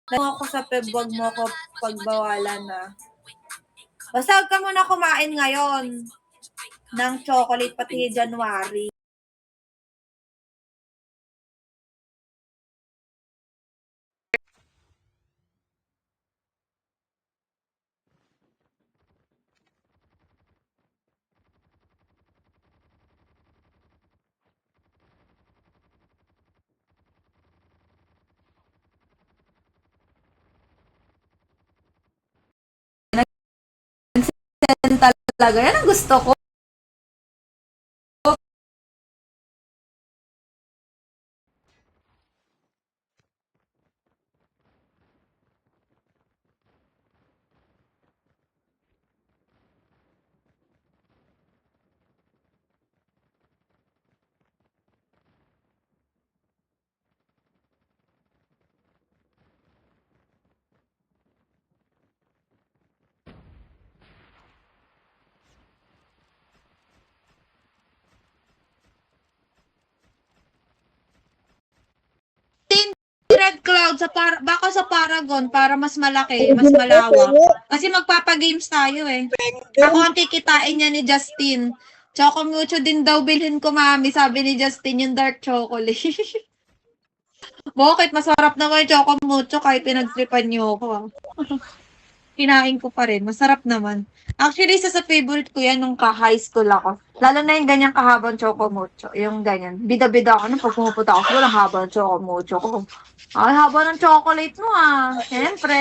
Kung ako sa Feb, wag mo ako pagbawalan na. Basta huwag ka muna kumain ngayon ng chocolate pati January. Yan talaga. Yan ang gusto ko. Red Cloud baka sa Paragon para mas malaki, mas malawak. Kasi magpapa-games tayo eh. Ako ang kikitain niya ni Justin. Choco Mucho din daw bilhin ko, mami. Sabi ni Justin yung dark chocolate. Bakit? Masarap naman yung Choco Mucho kahit pinagtripan niyo ako. Kinain ko pa rin. Masarap naman. Actually, isa sa favorite ko yan nung ka-high school ako. Lalo na yung ganyang kahabang Choco Mucho. Yung ganyan. Bida-bida ako nung pag pumupunta ako. Walang haba ng Choco Mucho ko. Ay, haba ng chocolate mo ah. Siyempre.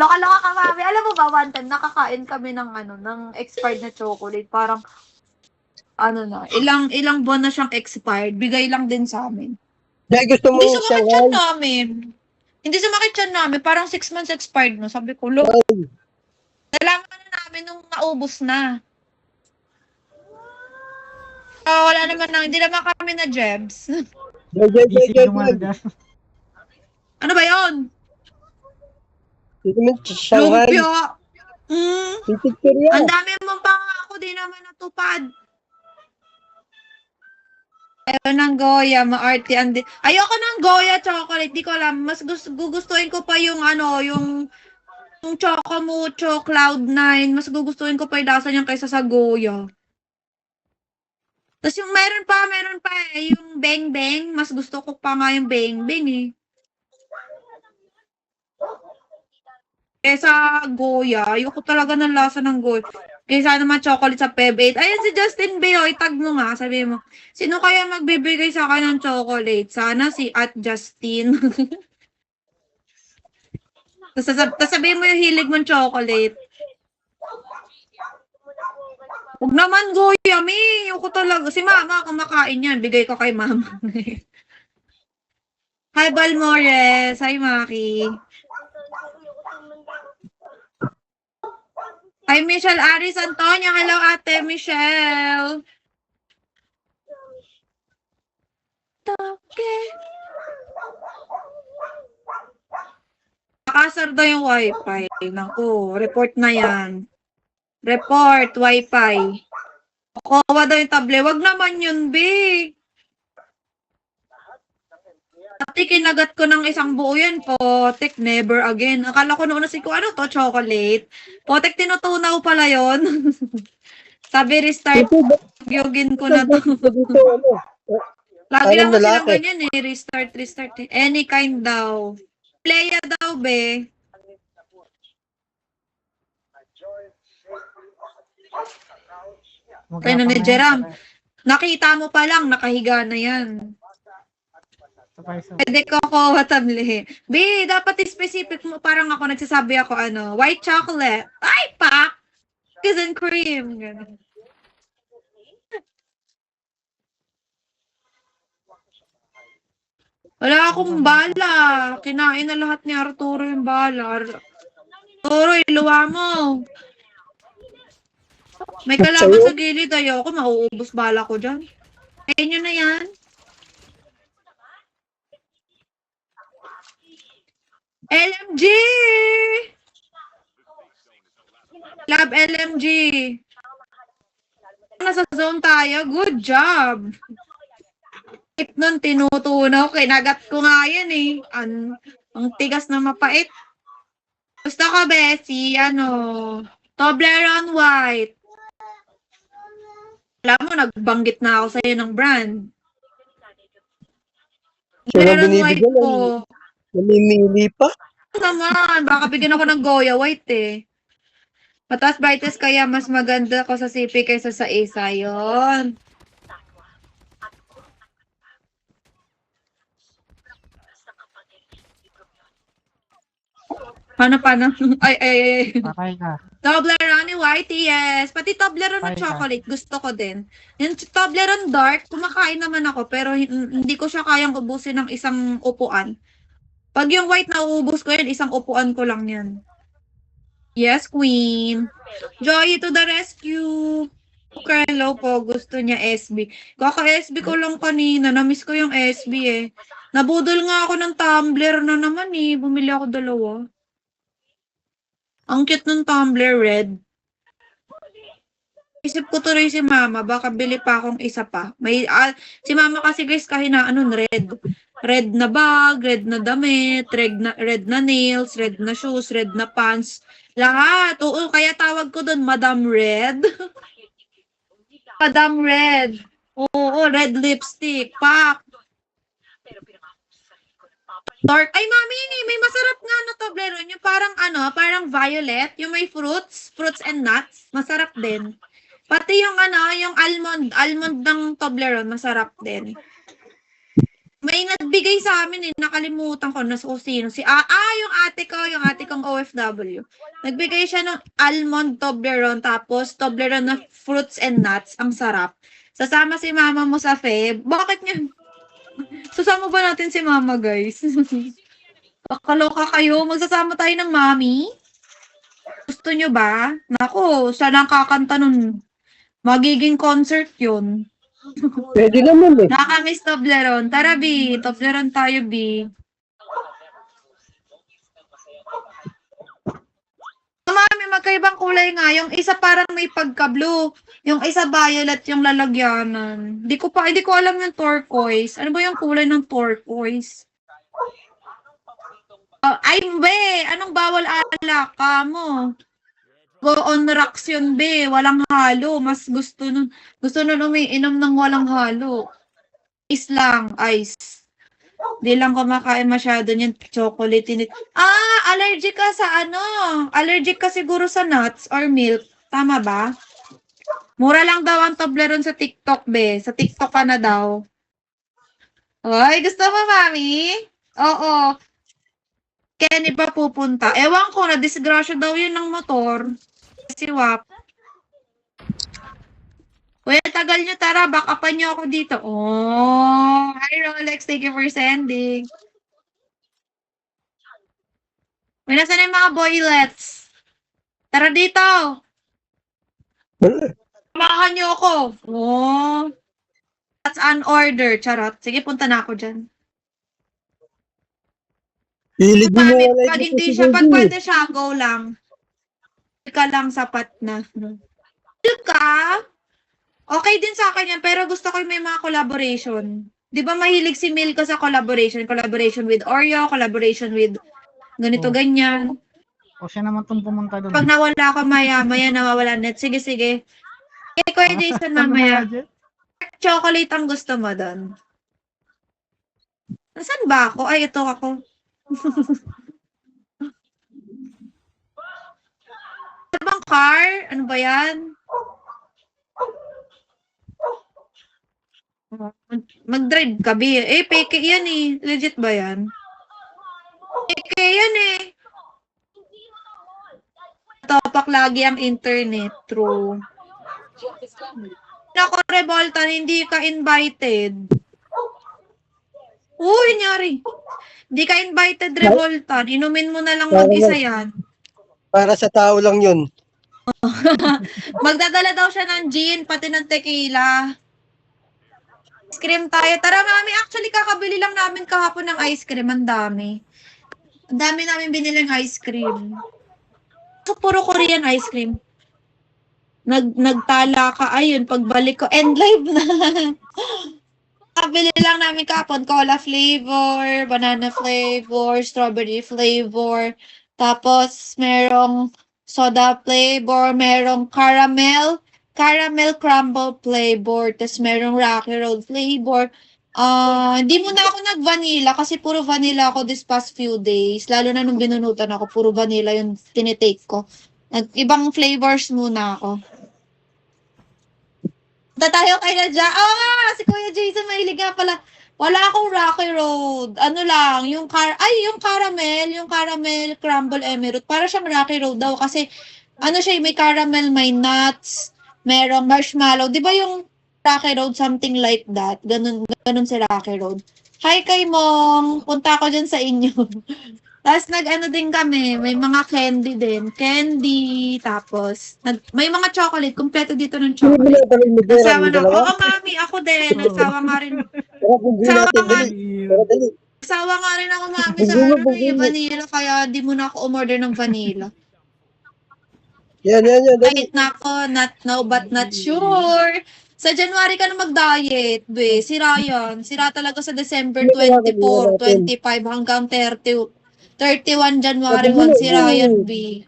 Loka-loka ka, mami. Alam mo ba, one time, nakakain kami ng expired na chocolate. Parang, ilang buwan na siyang expired. Bigay lang din sa amin. Dahil gusto mo Hindi sumakit Shanghai? yan namin. Hindi sumakit yan namin. Parang 6 months expired no. Sabi ko, look. Nalaman na namin nung naubos na. Wala naman na. Hindi naman kami na jebs. Ano ba yun? Gusto mo Shanghai? Lumpia. Ang dami mong pangako, di naman natupad. Ayun ng Goya, maarte. Ayoko ng Goya chocolate, di ko alam. Mas gugustuhin ko pa yung yung Choco Mucho Cloud9. Mas gugustuhin ko pa yung lasa niyan kaysa sa Goya. Tapos yung meron pa yung Beng Beng. Mas gusto ko pa nga yung Beng Beng eh. Kesa Goya, ayoko talaga ng lasa ng Goya. Kaysa naman chocolate sa Feb 8. Ayan si Justin Beo, itag mo nga, sabi mo. Sino kaya magbibigay sa akin ng chocolate? Sana si Justin. Tapos sabihin mo yung hilig mong chocolate. Huwag naman Goya, mi. Ayoko talaga. Si mama, kumakain yan. Bigay ko kay mama. Hi, Balmores. Hi, Maki. Hi, Michelle Aris Antonia. Hello, Ate Michelle. Nakasar daw yung wifi. Naku, report na yan. Report, wifi. Kukuha daw yung table. Wag naman yun, Big. Pati kinagat ko ng isang buo yan, Potek, never again. Akala ko noon ano to, chocolate. Potek, tinutunaw pala yon. Sabi, restart, yugin ko na to. Lagi naman silang ganyan eh, restart. Any kind daw. Playa daw, be. Kaya na ni Jeram, nakita mo pa lang, nakahiga na yan. Pwede ko watamli. B, dapat specific mo. Parang ako, nagsasabi ako, white chocolate. Ay, pak! Cookies and cream. Ganun. Wala akong bala. Kinain na lahat ni Arturo yung bala. Arturo, iluwa mo. May kalaban sa gilid. Ayoko, mauubos bala ko dyan. Kain nyo na yan. LMG! Love LMG. Nasa zone tayo. Good job. Nun, tinutunaw. Kinagat ko nga yan eh. Ang tigas na mapait. Gusto ko, Bessie, Toblerone White. Alam mo, nagbanggit na ako sa'yo ng brand. Siya na Toblerone White binibigyan. po. Namimili pa. Naman, baka bigyan ako ng Goya White eh. Mataas brightness kaya mas maganda ko sa CP kaysa sa isa. Yun. Paano? Ay. Patay ka. Toblerone White, yes. Pati Toblerone na Ay, chocolate, gusto ko din. Yung Toblerone Dark, kumakain naman ako, pero hindi ko siya kayang ubusin ng isang upuan. Pag yung white na uubos ko yan, isang upuan ko lang yan. Yes, Queen. Joy to the rescue. Hello po, gusto niya SB. Kaka-SB ko lang kanina, namiss ko yung SB eh. Nabudol nga ako ng tumbler na naman eh. Bumili ako 2. Ang cute ng tumbler, red. Isip ko tuloy si mama, baka bili pa akong isa pa. Si mama kasi guys, red. Red na bag, red na damit, red na nails, red na shoes, red na pants. Lahat. Oo, kaya tawag ko doon, Madam Red. Madam Red. Oo, red lipstick, pak. Dark. Ay, mami, may masarap nga na Toblerone. Yung parang violet. Yung may fruits and nuts. Masarap din. Pati yung yung almond ng Toblerone, masarap din. May nagbigay sa amin eh, nakalimutan ko na sino. Yung ate kong OFW. Nagbigay siya ng almond Toblerone, tapos Toblerone na fruits and nuts. Ang sarap. Sasama si mama mo sa Feb. Bakit niya? Sasama ba natin si mama, guys? Kaloka kayo. Magsasama tayo ng mami? Gusto nyo ba? Naku, siya lang kakanta nun. Magiging concert yun. Pwede naman eh. Nakakamiss Toblerone. Tara, B. Toblerone tayo, B. Mami, magkaibang kulay nga. Yung isa parang may pagka-blue. Yung isa violet yung lalagyanan. Hindi ko alam yung turquoise. Ano ba yung kulay ng turquoise? Ay, be! Anong bawal alak ka mo? Go on rocks yun, be. Walang halo. Mas gusto nun umiinom ng walang halo. Ice lang. Ice. Di lang kumakain masyado niyan. Chocolate. Allergic ka sa Allergic ka siguro sa nuts or milk. Tama ba? Mura lang daw ang Toblerone sa TikTok, be. Sa TikTok ka na daw. Oy, gusto mo, mami? Oo. Kenny ba pupunta? Ewan ko, na-disgrasya daw yun ng motor. Si Wap. Kuya, tagal nyo, tara, back upan nyo ako dito. Oh, hi Rolex, thank you for sending. May nasa na yung mga boylets. Tara dito. Samahan nyo ako. Oh. That's an order, charot. Sige, punta na ako dyan. Hilig mo Pamit, wala pag ito hindi si siya, pag Baby. pwede siya, go lang. Ka lang, sapat na. Ka? Okay din sa akin yan, pero gusto ko yung may mga collaboration. Di ba mahilig si Milka sa collaboration? Collaboration with Oreo, collaboration with ganito, ganyan. O siya naman itong pumunta doon. Pag nawala ako maya nawawala net. Sige. Eh, Kuya Jason, mamaya. Chocolate ang gusto mo doon. Nasaan ba ako? Ay, ito ako. Ano bang car? Ano ba yan? Mag-drive ka, B. Eh, peke yan eh. Legit ba yan? Peke yan eh. Topak lagi ang internet. True. Nako, Revolta, hindi ka invited. Uy, nyari. Hindi ka invited, Revolta. Inumin mo na lang mag-isa yan. Para sa tao lang yun. Magdadala daw siya ng gin, pati ng tequila. Ice cream tayo. Tara, mami. Actually, kakabili lang namin kahapon ng ice cream. Ang dami. Ang dami namin binilang ice cream. So, puro Korean ice cream. Nagtala ka. Ayun, pagbalik ko. End live na. Kabili lang namin kapon, cola flavor, banana flavor, strawberry flavor. Tapos, merong soda flavor, merong caramel crumble flavor. Tapos, merong Rocky Road flavor. Hindi muna ako nag-vanilla kasi puro vanilla ako this past few days. Lalo na nung binunutan ako, puro vanilla yung tinitake ko. Ibang flavors muna ako. Punta tayo kay Nadja. Si Kuya Jason mahilig nga pala. Wala akong Rocky Road. Ano lang, yung caramel crumble emerald. Para siyang Rocky Road daw kasi ano siya, may caramel, may nuts, merong marshmallow. 'Di ba yung Rocky Road something like that? Ganun si Rocky Road. Hi kay Mong, punta ako dyan sa inyo. Tapos nag-ano din kami, may mga candy din. Candy, tapos may mga chocolate, kumpleto dito ng Sino chocolate. binabalik mo, Jera? Nagsawa Yung na ako. dalawa? Oo, mami, ako din. Nagsawa nga rin. Tara, bugin Sawa natin. nga. Dali. Tara, dali. Nagsawa nga rin ako, mami, sa Bugin mo, ano bugin mo. vanilla. Kaya di mo na ako umorder ng vanilla. Yan. Dali. Kahit na ako, not now but not sure. Sa January ka na mag-diet, be. Sira yan. Sira talaga sa December 24, 25 hanggang 30. 31 January 1 si Ryan B.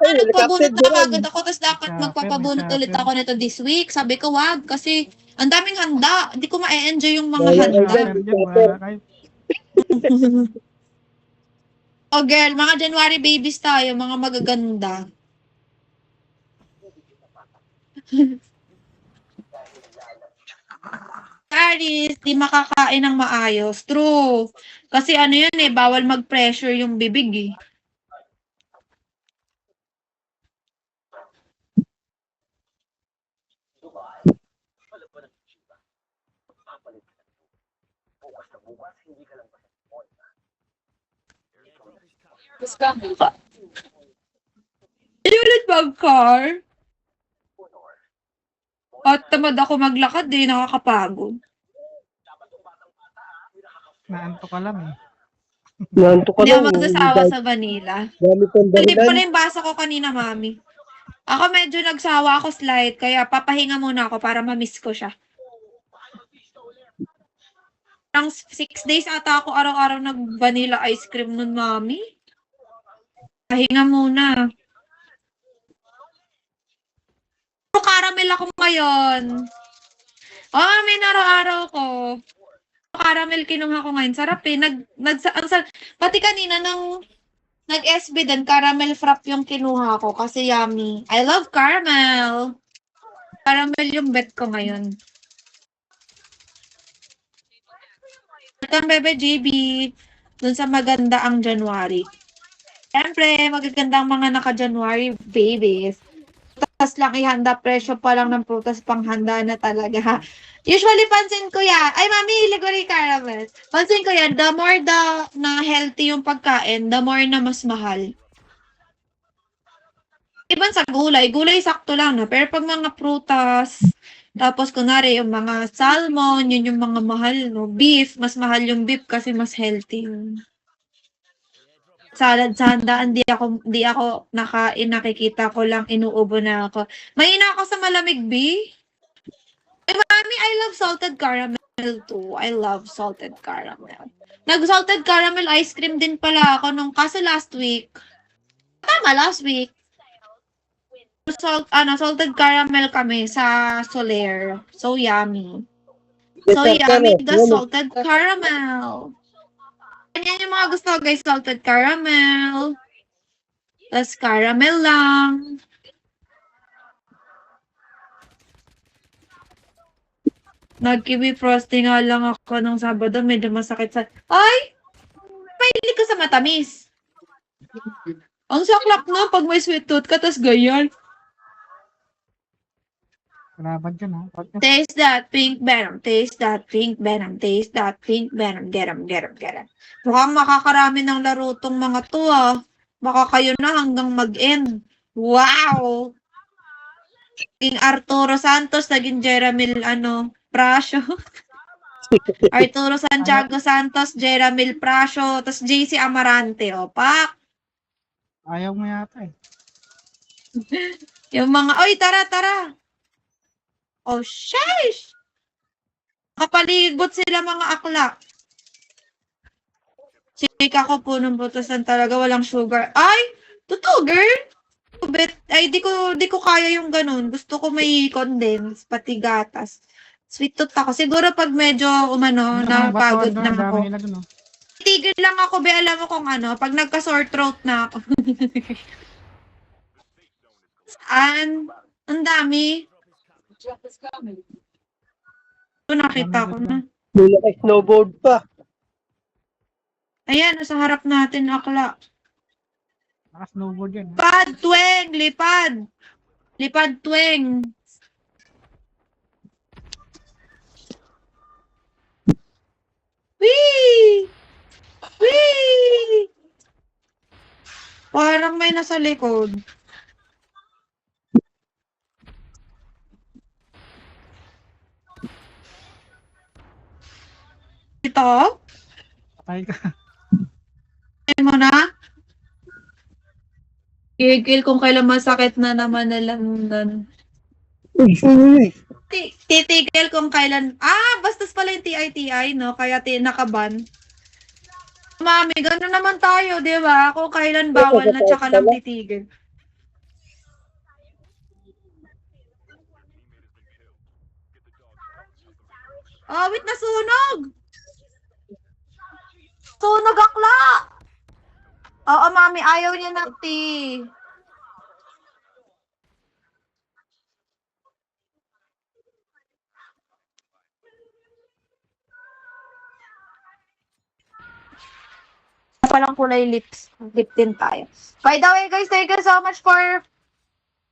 Nagpabunot na kagad ako, tapos dapat magpapabunot ulit ako nito this week. Sabi ko, wag, kasi ang daming handa. Hindi ko ma-enjoy yung mga handa. Wala kayo. Oh girl, mga January babies tayo, mga magaganda. Paris, di makakain ng maayos. True. Kasi ano yun bawal mag-pressure yung bibig Ulit mag-car. At tamad ako maglakad nakakapagod. Naanto ka lang eh. Nanto ka Hindi ako lang. magsasawa sa vanilla. Dami pang Hindi dahilan. pala yung basa ko kanina, mami. Ako medyo nagsawa ako slide, kaya papahinga muna ako para ma-miss ko siya. Ang 6 days ata ako araw-araw nag-vanilla ice cream nun, mami. Pahinga muna. Caramel ako ngayon. May araw-araw ko. Caramel kinuha ko ngayon. Sarap pati kanina nung nag-SB din, caramel frap yung kinuha ko kasi yummy. I love caramel. Caramel yung bet ko ngayon. Welcome, Bebe GB. Dun sa maganda ang January. Siyempre, magaganda ang mga naka-January babies. Prutas lang ihanda, presyo pa lang ng prutas panghanda na talaga. Usually, pansin ko yan. Ay, mami, hilig ko rin caramel. Pansin ko yan, the more na healthy yung pagkain, the more na mas mahal. Iban sa gulay, sakto lang na. Pero pag mga prutas, tapos kunwari yung mga salmon, yun yung mga mahal, no? Beef, mas mahal yung beef kasi mas healthy. Salad sa handaan, di ako nakain, nakikita ko lang, inuubo na ako. Mahina ako sa malamig, B. Ay, mami, I love salted caramel too. I love salted caramel. Nag-salted caramel ice cream din pala ako kaso last week. Tama, last week. Salted caramel kami sa Soler. So yummy. So yummy, the salted caramel. Ganyan yung mga gusto ko, guys. Salted caramel. Tapos caramel lang. Nag-kiwi frosting nga lang ako nung Sabado. Medyo masakit sa... Ay! Mahilig ka sa matamis. Ang saklap na pag may sweet tooth ka, tas ganyan. Kalaban dyan ha. Taste that pink venom. Taste that pink venom. Taste that pink venom. Get 'em. Mukhang makakarami ng laro tong mga to Baka kayo na hanggang mag-end. Wow! Naging Arturo Santos, naging Jeramil Prasio. Arturo Santiago Santos, Jeramil Prasio, tas JC Amarante. Pak! Ayaw mo yata eh. Yung mga, oy, tara! Oh, sheesh! Kapalibot sila mga akla. Chika ko po ng butusan talaga, walang sugar. Ay! Totoo, girl? Ay, di ko kaya yung ganun. Gusto ko may condense, pati gatas. Sweet tooth ako. Siguro pag medyo, Ano mga batuan napagod doon, na ang dami ako. nila doon, oh. Tigil lang ako, be, alam mo kung ano, pag nagka-sore throat na ako. Saan? Ang dami. Ito, nakita ko na. May naka-snowboard pa. Ayan, nasa harap natin, akla. Naka-snowboard yan, ha? Lipad, tweng! Lipad! Lipad, tweng! Whee! Whee! Parang may nasa likod. Ito? Patay ka. Ayun mo na? Gigil kung kailan masakit na naman na landan. Uy, uy. Titigil kung kailan... bastos pala yung TI, no? Kaya nakaban. Mami, gano'n naman tayo, di ba? Kung kailan bawal na, tsaka lang titigil. Wait, nasunog! Sunog akla! Oo, mami, ayaw niya ng tea. Palang kulay lips. Lip tint tayo. By the way, guys, thank you so much for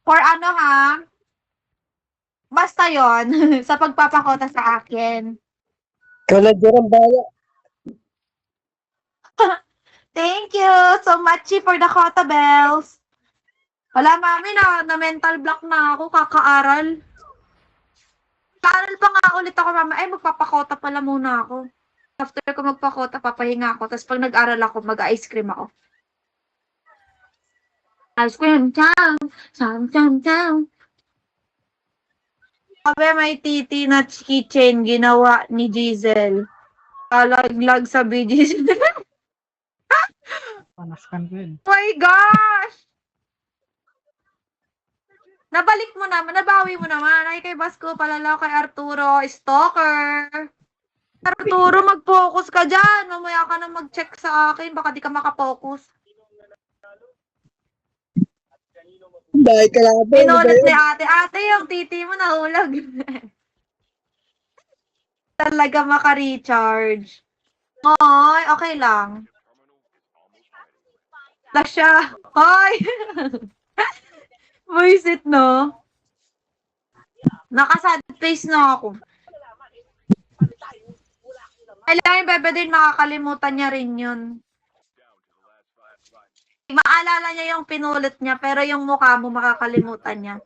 ano ha? Basta yon sa pagpapakota sa akin. Kaladyarang baya. Thank you so much for the Kota Bells. Wala, mami, na mental block na ako, kakaaral. Kaaral pa nga ulit ako, mama. Ay, magpapakota pala muna ako. After ko magpakota, papahinga ako. Tapos pag nag-aral ako, mag-ice cream ako. Ice cream, chow! Chow, chow, chow! Sabi, may titi na keychain ginawa ni Giselle. Alaglag sa BGC. Panaskan ko yun. Oh my gosh! Nabalik mo naman, nabawi mo naman. Ay, kay Basco, palala kay Arturo, stalker. Arturo, mag-focus ka dyan. Mamaya ka na mag-check sa akin. Baka di ka makapokus. Dahil kalaban. Pinulit ni ate. Ate, yung titi mo nahulog. Talaga maka-recharge. Ay, okay lang. Lasya. Ay! Buisit, no? Naka-sad face na ako. Kailangan bebe din makakalimutan niya rin yun. Maalala niya yung pinulit niya, pero yung mukha mo makakalimutan niya.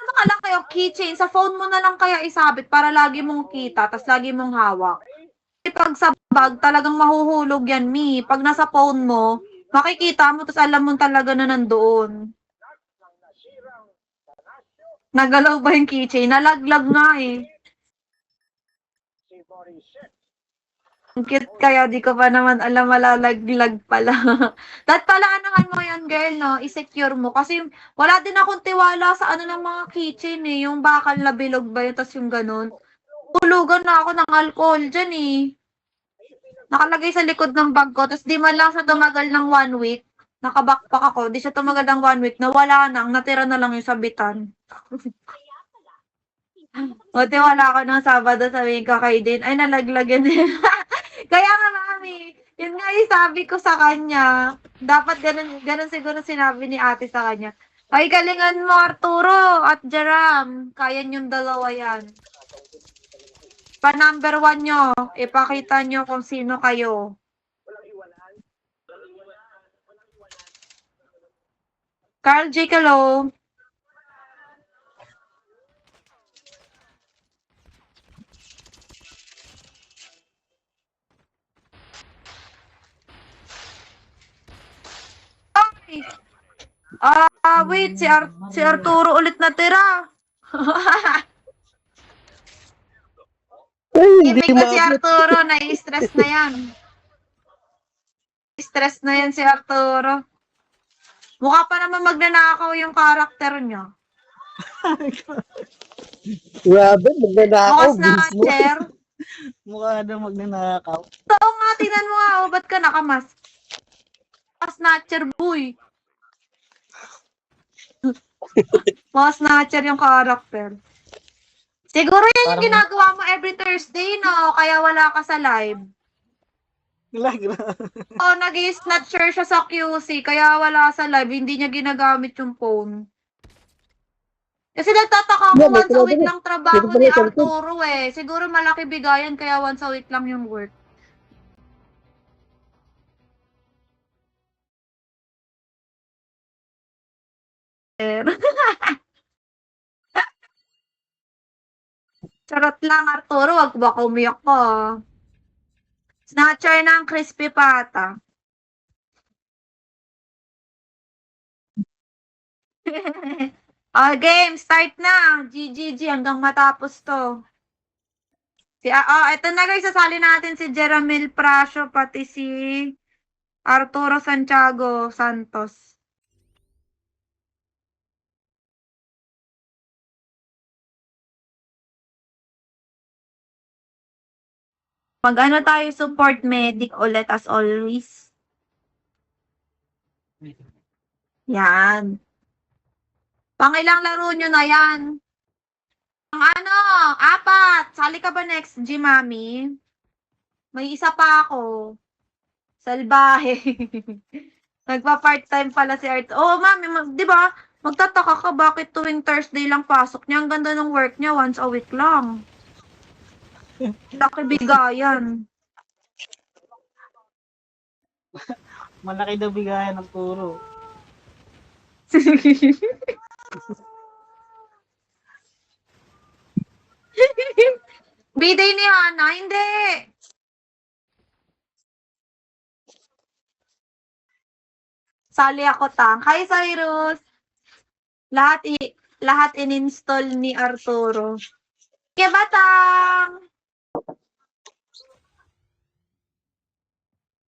Ano ka lang kayo, keychain? Sa phone mo na lang kaya isabit para lagi mong kita, tas lagi mong hawak. Pag sa bag, talagang mahuhulog yan, Mi. Pag nasa phone mo, makikita mo, tas alam mo talaga na nandoon. Nagalaw ba yung keychain? Nalaglag nga eh. Ang cute kaya, di ko pa naman alam, malalaglag pala. Dapat pala anuhan mo yun, girl, no? I-secure mo. Kasi wala din akong tiwala sa ano ng mga keychain eh. Yung bakal na bilog ba yun, tas yung ganun. Hulugan na ako ng alcohol dyan eh. Nakalagay sa likod ng bag ko, tas di man lang siya tumagal ng 1 week. Nakabackpack ako, di siya tumagal ng 1 week, nawala na, natira na lang yung sabitan. Buti wala ako ng Sabado, sabihin ko kay Din, ay nalaglag yun. Kaya nga, mami, yun nga yung sabi ko sa kanya. Dapat ganun siguro sinabi ni ate sa kanya. Ay, galingan mo, Arturo at Jeram. Kaya yung dalawa yan. Pa number 1 nyo, ipakita nyo kung sino kayo. Carl J. Hello. Wait, si Arturo ulit natira. Ay, hindi Ibig ko si maabot. Arturo, nai-stress na yan. Stress na yan si Arturo. Mukha pa naman magnanakaw yung karakter niya. Grabe, magnanakaw. Mukha snatcher. Mukha na magnanakaw. Oo nga, tingnan mo nga. Oh, ba't ka nakamas? Snatcher boy. Mukha snatcher yung karakter. Siguro yan yung Parang- ginagawa mo every Thursday, no? Kaya wala ka sa live. Oh, nag-snatcher siya sa QC, kaya wala sa live. Hindi niya ginagamit yung phone. Kasi nagtataka ko, Yeah, may once a week sinabi. lang trabaho Sino ba ni yung sabi ko? Arturo eh. Siguro malaki bigayan, kaya once a week lang yung work. Charot lang, Arturo. Wag ba umiyak ka? Snatcher ng crispy pata. Game, start na. GGG hanggang matapos to. Ito na guys, sasali natin si Jeramil Prasio, pati si Arturo Santiago Santos. Mag-ano tayo, support medic ulit as always. Yan. Pangilang laro nyo na yan. Ang ano, 4. Sali ka ba next, G, Mami? May isa pa ako. Salbahe. Nagpa-part-time pala si Art. Oo, Mami, di ba? Magtataka ka bakit tuwing Thursday lang pasok niya. Ang ganda ng work niya, once a week lang. Laki bigayan. Malaki daw bigayan ng puro. Biday ni Hana, hindi. Sali ako, Tang. Hi, Cyrus. Lahat in-install ni Arturo. Kaya ba, Tang?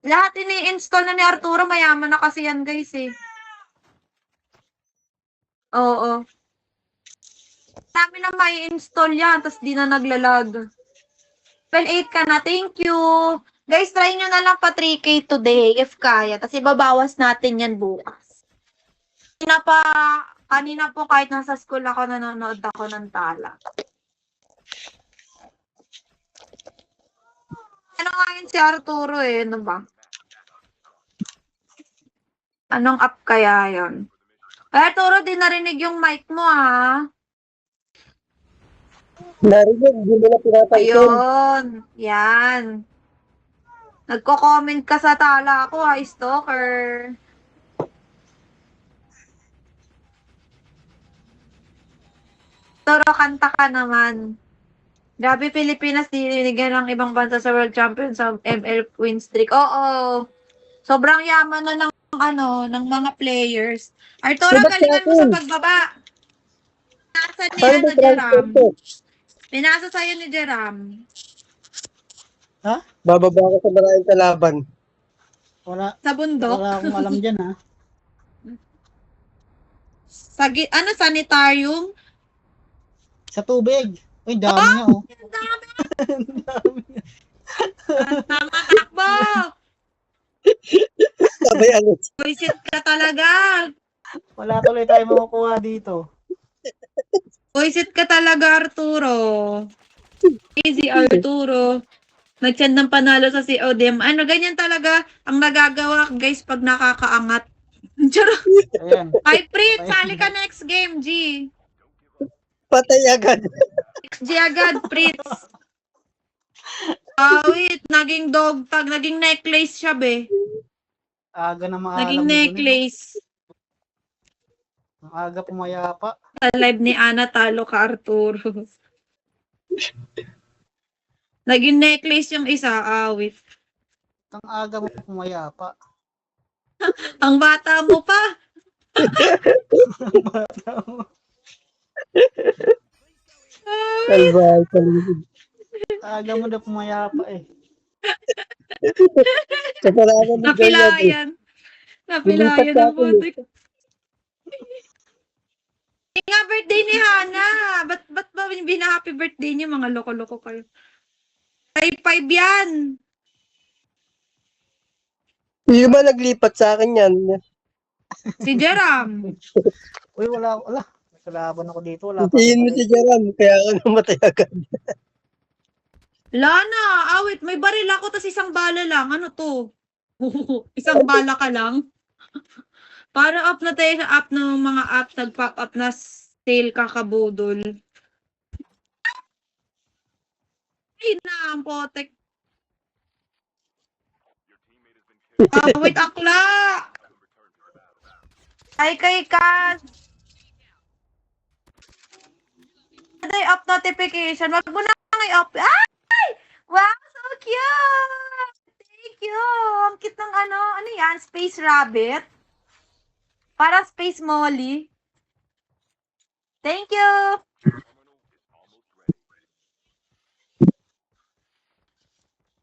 Lahat ini-install na ni Arturo. Mayaman na kasi yan, guys, eh. Oo. Dami na may install yan, tapos di na naglalag. Well, 8 ka na. Thank you. Guys, try nyo na lang pa 3K today if kaya. Kasi babawas natin yan bukas. Kanina po kahit nasa school ako, nanonood ako ng tala. Ano nga yun si Arturo eh, ano ba? Anong app kaya yun? Arturo, di narinig yung mic mo ah. Narinig, hindi mo na pinatangkin. Ayun, yan. Nagko-comment ka sa tala ako ha, stalker. Arturo, kanta ka naman. Grabe, Pilipinas, dinigyan ng ibang bansa sa World Champions sa ML win streak. Oo. Sobrang yaman na ng mga players. Arturo, Diba galingan mo sa sa akin? pagbaba. Nasa ni Paano ba Jeram. transfer to? Pinasa sa'yo ni Jeram. Bababa ako sa maraming kalaban. Sa bundok. Wala akong alam dyan, ha? Sanitarium? Sa tubig. Uy, dami nga, oh. Ang dami. Tama, takbo. Sabay ano. Visit ka talaga. Wala tuloy tayo makukuha dito. Visit ka talaga, Arturo. Easy, Arturo. Nag-send ng panalo sa CODM. Ano, ganyan talaga ang nagagawa, guys, pag nakakaangat. Charot. Ayan. Ay, Prit, sali ka next game, G. Patay agad. G agad, Prit. Wait, naging dog tag, naging necklace siya, be. Aga na maalam. Naging necklace. Ang aga pumayapa. Sa live ni Ana, talo ka, Arturo. Naging necklace yung isa, awit. Ang aga mo pumayapa. Ang bata mo pa. Salbahe paligid. Aga mo na pumayapa eh. Sa palaman ni Gayad eh. Napilayan. Lumipat Napilayan sa ang akin eh. putik. Nga birthday ni Hana. Ba't ba bina-happy birthday niyo? Mga loko-loko kayo. 5-5 yan. Hindi ba naglipat sa akin yan? Si Jeram. Uy, wala. Kalaban ako dito. Wala pa. Hintiin mo si Jaran, kaya ako namatay agad. Lana, awit, may baril ako tas isang bala lang. Ano to? Isang bala ka lang? Para up na tayo sa app ng mga app nag-pop up na sale kakabudol. Ay na, ang potek. Wait, akla! Ay, kay Kat. Ay, up notification. Wag mo na i-up. Ay! Wow, so cute! Thank you! Ang cute ng ano yan? Space Rabbit? Para Space Molly. Thank you!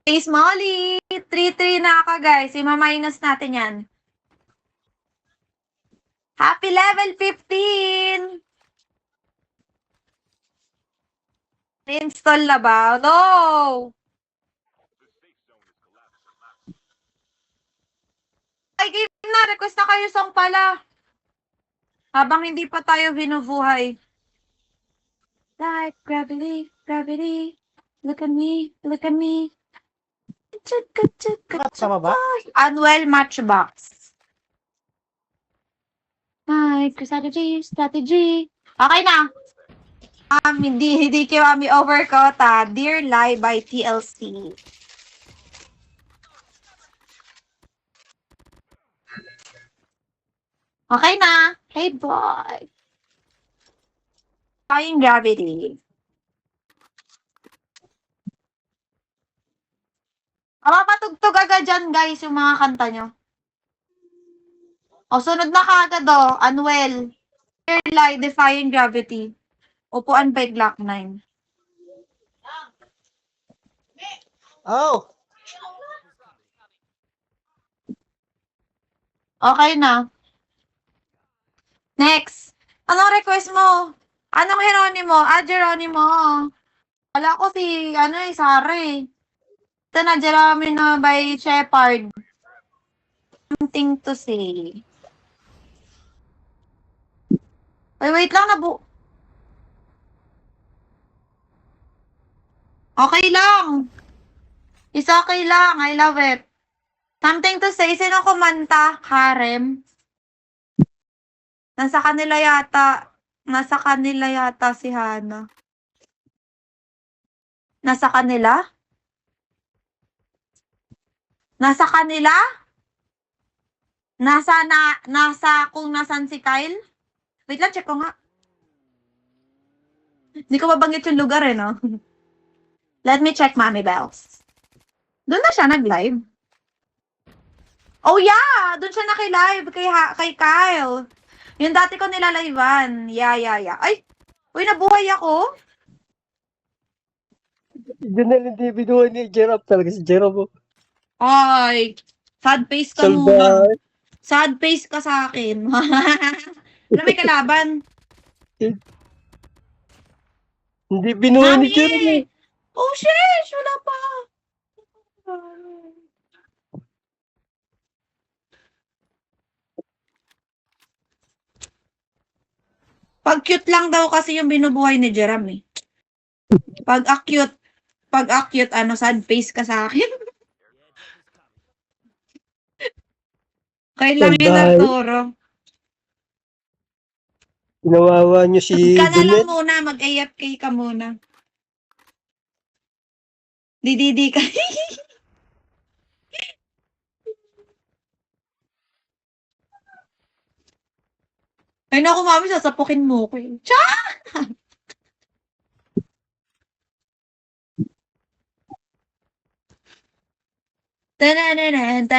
Space Molly! 3-3 na ako, guys. Ima-minus natin yan. Happy level 15! Install na ba? No! Ay, game na. Request na kayo song pala. Habang hindi pa tayo binubuhay. Like gravity, gravity. Look at me, look at me. Sa baba? Unwell Matchbox. My strategy. Okay na. Hindi Kiwami Overkota. Dear Lie by TLC. Okay na. Hey, boy. Flying Gravity. Mapatugtog agad dyan, guys, yung mga kanta nyo. O, sunod na kagad, Unwell. Dear Lie, Defying Gravity. Upuan by Glock 9. Oh! Okay na. Next. Anong request mo? Anong Geronimo? Geronimo. Wala ko si, Sara eh. Ito na, Geronimo by Shepard. Something to say. Wait lang, Okay lang. It's okay lang. I love it. Something to say. Sino kumanta? Harem. Nasa kanila yata si Hana. Nasa kanila? Nasa kanila? Nasa kung nasan si Kyle? Wait lang, check ko nga. Hindi ko mabanggit yung lugar no? Let me check, Mami Bells. Doon na siya nag-live. Oh yeah! Doon siya naki-live kay Kyle. Yung dati ko nilalivean. Yeah. Ay! Uy, nabuhay ako? Doon na lang binuha ni Jerome talaga si Jerome. Ay! Sad face ka muna. Salbahe. Sad face ka sa akin. Wala may kalaban. Hindi binuha ni Jerome. Oh, sheesh! Wala pa. Pag cute lang daw kasi yung binubuhay ni Jeram eh. Pag acute, sad face ka sa akin. Kailan yun, Salbahe. Arturo? Ginawawa niyo si Ka na lang Dunet. muna, mag-AFK ka muna. Dididi ka. Ay naku, mami, sasapukin mo ko. Cha! Tanananan.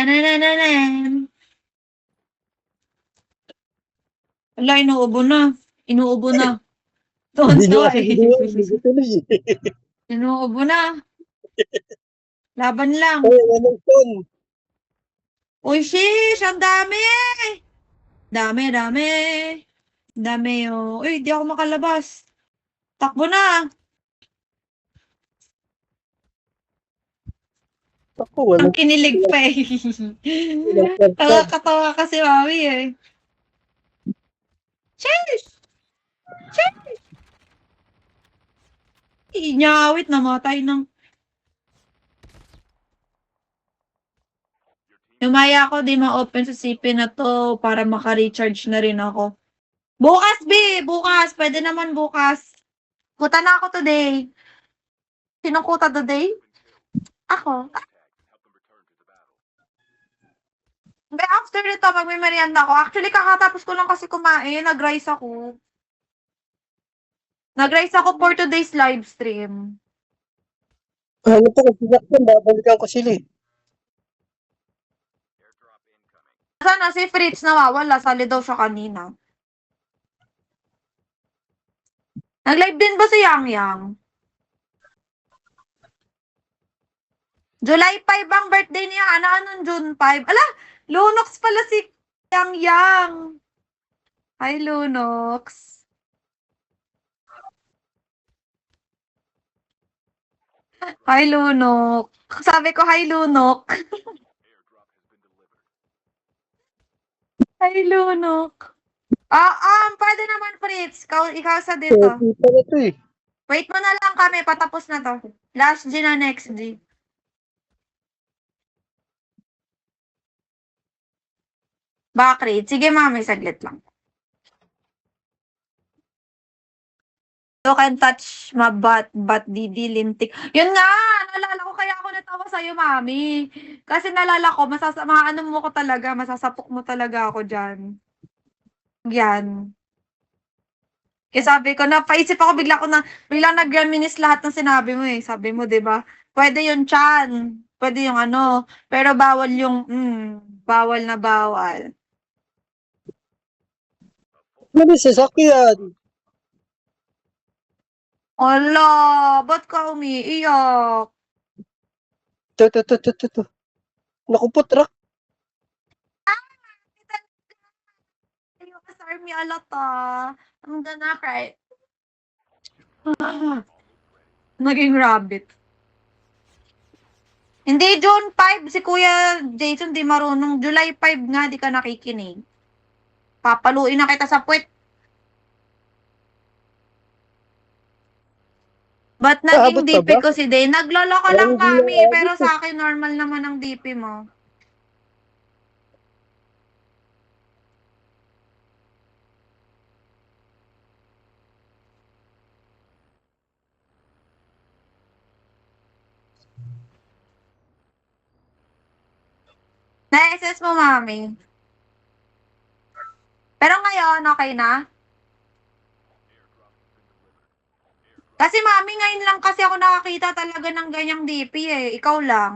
Ala, inuubo na. Hindi nyo Tonto kasi eh. ginawa, hindi ko tuloy eh. Inuubo na. Laban lang. Ay, anong ton? Uy, shish! Ang dami! Dami, dami. Dami oh. Uy, di ako makalabas. Takbo na. Ako, Ang walang, kinilig pa eh. walang kartad. Nakakatawa kasi mami eh. Shish! Shish! Inyawit, namatay ng... Lumaya ako, di ma-open sa CP na to para maka-recharge na rin ako. Bukas, B! Bukas! Pwede naman bukas. Kuta na ako today. Sinong kuta today? Ako. Hindi, after nito, magme-merienda ako. Actually, kakatapos ko lang kasi kumain. Nag-rice ako. Nag-rice ako for today's live stream. Ano to, kasi saktan, babalikan ko sila eh. Sana si Fritz nawawala. Sali daw siya kanina. Nag-live din ba si Yang Yang? July 5 ang birthday niya. Anong June 5? Ala, Lunox pala si Yang Yang. Hi, Lunox. Hi, Lunok. Sabi ko, hi, Lunok. Hi, Lunok. Pwede naman, Fritz. Ikaw sa dito. So, kita na to eh. Wait mo na lang kami. Patapos na to. Last G na next G. Bakit? Sige, mami. Saglit lang. You can touch my butt, but di lintik. Yun nga! Naalala ko kaya ako natawa sa'yo, mami. Kasi naalala ko, maano mo ko talaga, masasapok mo talaga ako dyan. Yan. Kaya sabi ko, napaisip ako biglang nag-reminis lahat ng sinabi mo eh. Sabi mo, di ba? Pwede yung chan, pwede yung ano, pero bawal yung, bawal na bawal. Ano yung sasakyan? Ala, ba't ka umiiyak? Ito. Naku po, truck. US Army alata. I'm gonna cry. Naging rabbit. Hindi June 5, si Kuya Jason di marunong. July 5 nga, di ka nakikinig. Papaluin na kita sa puwet. Ba't naging Aabot pa DP ba? ko si Day? Nagloloko lang Parang hindi kami, na pero aabot eh. sa akin normal naman ang DP mo. Na-SS mo, mami. Pero ngayon, okay na? Kasi mami, ngayon lang kasi ako nakakita talaga ng ganyang DP eh. Ikaw lang.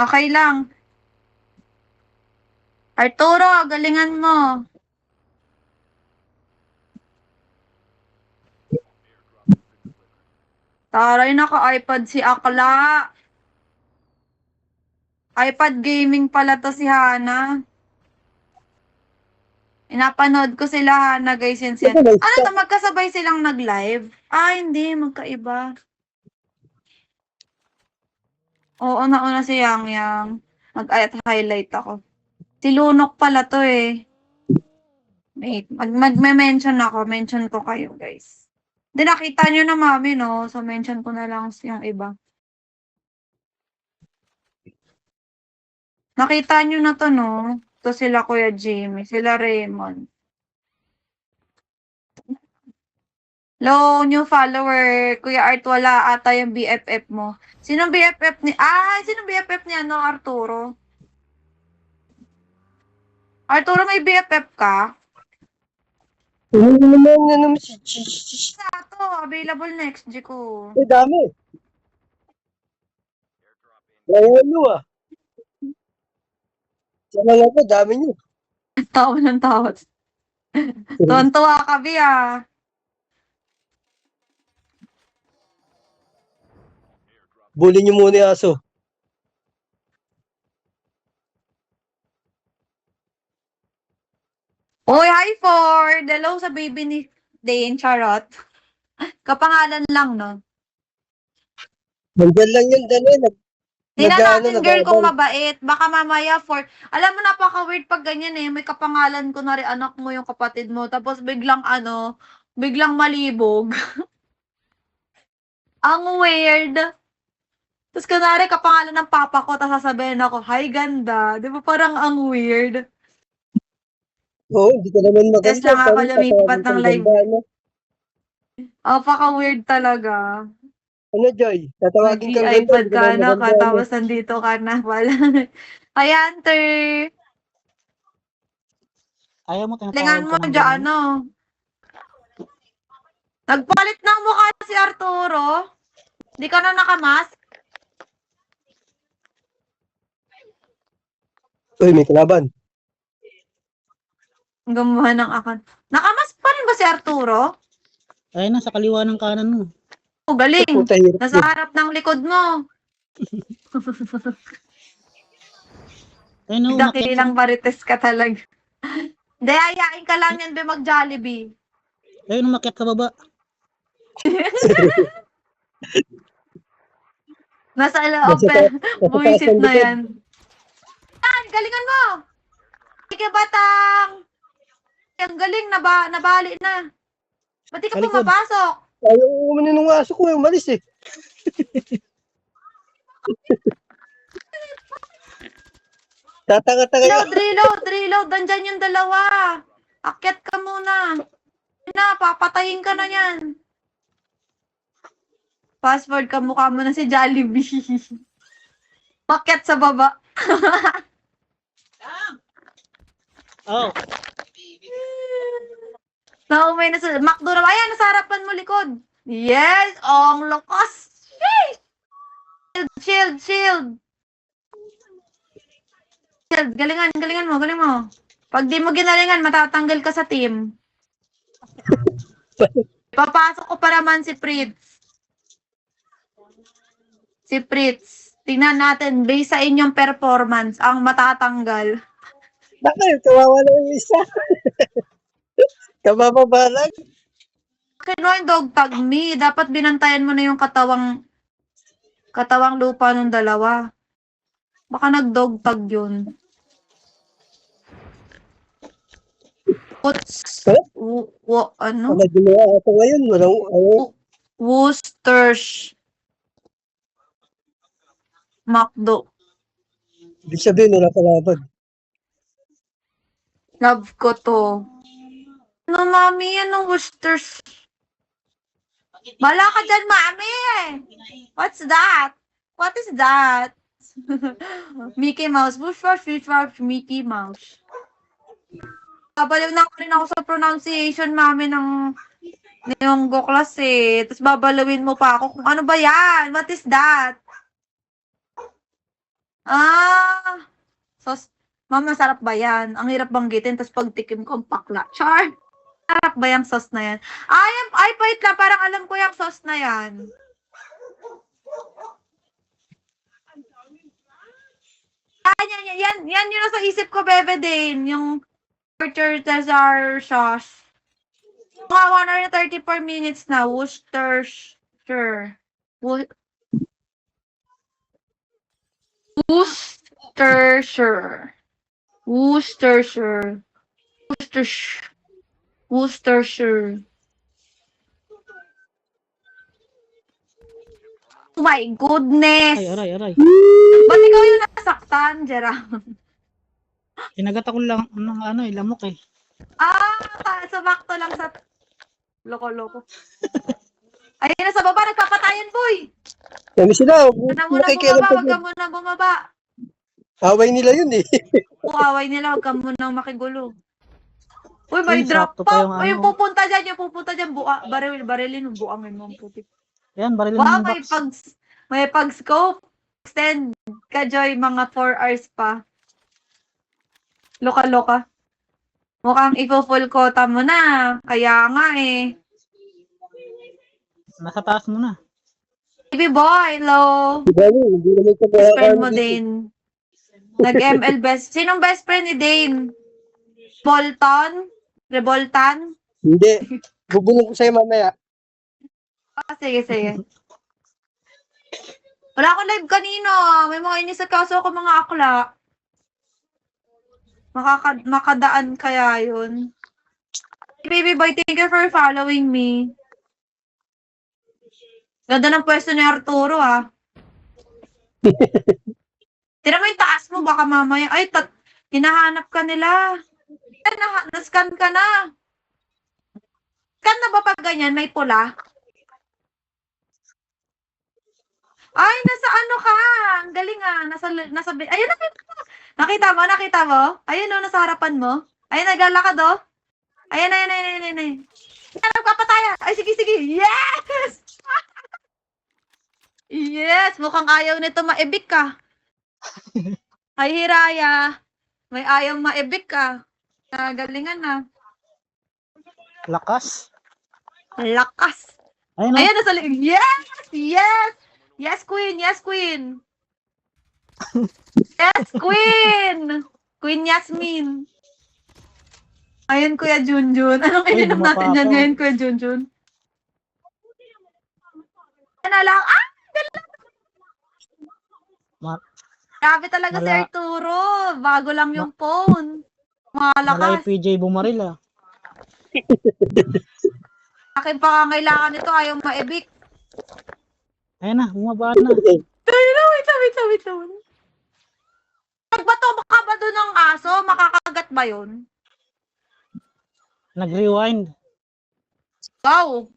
Okay lang. Arturo, galingan mo. Taray, naka-iPad si Akla. iPad gaming pala to si Hana. Inapanood ko sila Hana guys yan siya. Ito na, Ano to, stop. magkasabay silang nag-live? Hindi, magkaiba. Oo, nauna si Yang Yang. Mag-highlight ako. Si Lunok pala to eh. Wait, magme-mention ako. Mention ko kayo guys. Hindi, nakita nyo na mami no. So, mention ko na lang yung iba. Nakita nyo na to no. To sila Kuya Jimmy. Sila Raymond. Hello, new follower. Kuya Art, wala ata yung BFF mo. Sinong BFF ni... sinong BFF ni ano, Arturo? Arturo, may BFF ka? Ano naman si Sa to, available next G ko. dami. Ano Sa mga po, dami nyo. Tawa ng tawa. Tuwan-tuwa ka, Bi, Bully nyo muna yung aso. Uy, hi Ford! Hello sa baby ni Dane, charot. Kapangalan lang, no? Nandyan lang yun, dali. Tingnan Nag-ano, natin, girl, kung nag-aabang. mabait. Baka mamaya, Ford. Alam mo, napaka-weird pag ganyan eh. May kapangalan ko na rin anak mo, yung kapatid mo. Tapos biglang biglang malibog. Ang weird. Tapos kunwari, kapangalan ng papa ko, tapos sasabihin ako, hi, ganda. Di ba parang ang weird? Oo, hindi ka naman Test maganda. lang ako Parang lumipat tatawagin ng kang live. ganda, ano? Napaka-weird talaga. Ano, Joy? Tatawagin kang ganda. Nag-i-iPad Hindi ka ka naman na, maganda, ano? tapos nandito ka na pala. Hi, Hunter! Ayaw mo Lingan tinatawag mo ka ng dyan, ganun? Nagpalit ng mukha si Arturo. Di ka na nakamask. Uy, may kalaban. Ang gamuha ng akan. Nakamask pa rin ba si Arturo? Ayun na, sa kaliwa ng kanan mo. Oh, galing. Puta, hirap Nasa yun. harap ng likod mo. Ayun na, umakyat ka. Dakilang marites ka talaga. Hindi, ayain ka lang yan be mag-Jollibee. Ayun, umakyat sa baba. Nasa loob, Nasa taas buwisit ng na likod. yan. Yan, galingan mo. Sige, batang. Ang galing, nabali na. Ba't di ka Sa likod. pumapasok? Ayaw umano nung aso ko, umalis eh. Tatanga-tanga yan. Reload. Nandyan yung dalawa. Akyat ka muna. Papatayin ka na yan. Password ka, mukha mo na si Jollibee. Pakyat sa baba. Oh, Naumay na sa McDo na. Ayan, nasa harapan mo likod. Yes! Ang lakas! Sheesh! Shield! Shield! Galingan mo. Pag di mo ginalingan, matatanggal ka sa team. Papasok ko pa naman si Fritz. Tingnan natin, based sa inyong performance, ang matatanggal. Bakit? Kawawa na yung isa. Kabababalag. Kinuha yung dog tag me. Dapat binantayan mo na yung katawang lupa ng dalawa. Baka nag-dog tag yun. What's... ano? Ano ginawa ako ngayon? Walang, Worcestershire McDo. ibig sabihin, wala kalaban. Love ko to. Ano, mami? Anong Worcestershire? Bala ka dyan, mami! What's that? What is that? Mickey Mouse. Bush, Mickey Mouse. Babaliw na rin ako sa pronunciation, mami, ng Neonggo class eh. Tapos babalawin mo pa ako kung ano ba yan? What is that? Sos. Ma'am, masarap ba yan? Ang hirap banggitin, tapos pagtikim ko, ang pakla. Char! Sarap ba yung sauce na yan? Ay, wait lang. Parang alam ko yung sauce na yan. Yan yung nasa isip ko, Bebe din. Yung Worcestershire sauce. Mga 1 hour and 34 minutes na. Worcestershire. Worcestershire. Oh my goodness! ay, aray. Ba't ikaw yung nasaktan, Jerome? Kinagat ako lang ng lamok eh. Sumakto lang sa Loko-loko. Ayun na sa baba, nagpapatayan, boy. Kami sila. Huwag na muna Nakikialam bumaba, pa huwag ka dyan. muna bumaba. Away nila yun eh. Uaway nila, huwag ka muna makigulo. Uy, may Uy, drop sakto pa yung pop. Uy, ano. pupunta dyan, yung pupunta dyan. Barilin mo, buangin mo ang puti. Yan, barilin Wow, mo yung box. may pag-scope. Extend ka, Joy, mga 4 hours pa. Loka-loka. Mukhang ipo-full quota mo na. Kaya nga eh. Nasa taas mo na. Baby boy, hello. Hindi naman ito Best friend mo, Dane. Nag-ML best. Sinong best friend ni Dane? Bolton? Reboltan? Hindi. Bubulong ko sa'yo mamaya. Ah, sige. Wala akong live kanina. May mga inisakaso ako mga akla. Makadaan kaya yun. Baby boy, thank you for following me. Ganda ng pwesto ni Arturo, ah. Tira mo yung taas mo, baka mamaya. Ay, hinahanap ka nila. Ay, na-scan ka na. Scan na ba pag ganyan? May pula? Ay, nasa ano ka? Ang galing ah. Ayun, nakita mo? Ayun o, nasa harapan mo. Ayun, naglalakad o. Ayun. Ay, nagpapataya. Ay, sige. Yes! Yes! Mukhang ayaw nito maibig ka. Ay, Hiraya. May ayaw maibig ka. Galingan na. Lakas. Lakas. Ayun, Ayun, nasa Yes! Yes, queen! Yes, queen! Queen Yasmin! Ayun, Kuya Junjun. Anong Ay, ininom natin bumaba yan pa. ngayon, Kuya Junjun? Ano lang? Ah! Grabe talaga si Mala- Arturo. Bago lang yung phone. Malay Malakas. PJ bumaril ah. Aking pangangailangan nito, ayaw maibig. Ayun na, bumaba na. Wait lang. Pag bato ka ba doon ng aso, makakagat ba yun? Nag-rewind. Wow!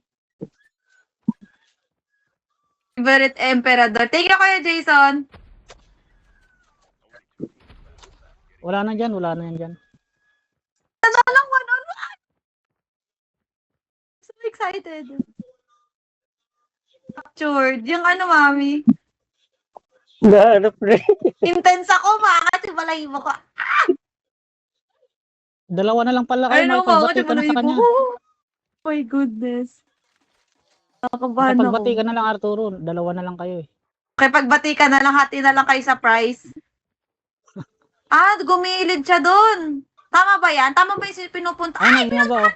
Favorite Emperador. Thank you, Kuya Jason. Wala na yan dyan. Ano lang, one-on-one. So excited. Captured. Yung ano, mami. Nahanap rin. Intense ako, kasi balahibo ko. Dalawa na lang pala kayo, Ano may pagbati ka na sa kanya. Oh my goodness. Nakakabahan Pagbati ako. ka na lang Arturo, dalawa na lang kayo eh. Okay, pagbati ka na lang, hati na lang kayo sa prize. Gumilid siya doon. Tama ba yan? Tama ba yung pinupunta? Ay, bumaba oh.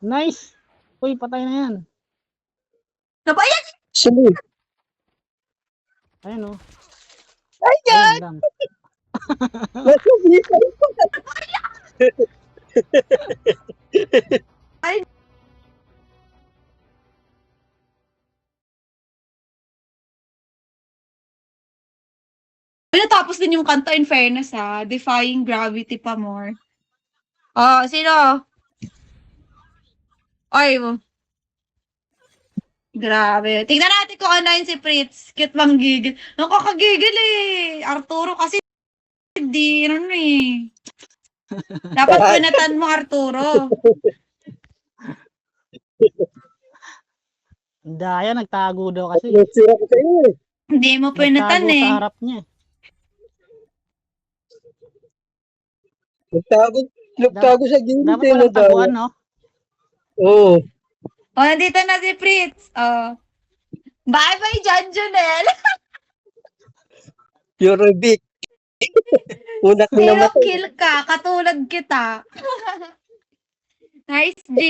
Nice! Uy, patay na yan. Nabayan! Sino? Ayun oh. Ay, yan! Ayun lang. Ay, natapos din yung kanta, in fairness ha. Defying Gravity pa more. Oh, sino? Ay, grabe. Tingnan natin kung ano yun si Fritz. Cute bang gigil. Nakakagigil eh. Arturo kasi di, ano eh. Dapat pinatan mo, Arturo. Daya, nagtago daw kasi. Nasira ko sa iyo eh. Hindi mo pinatan Nagtago eh. sa harap niya. Nagtago sa gilid Dapat eh. walang taguan, no? Oo. Oh, nandito na si Fritz. Oh. Bye-bye, John Junel. You're a big. Una ko Zero namatay. kill ka, katulad kita. Nice, G.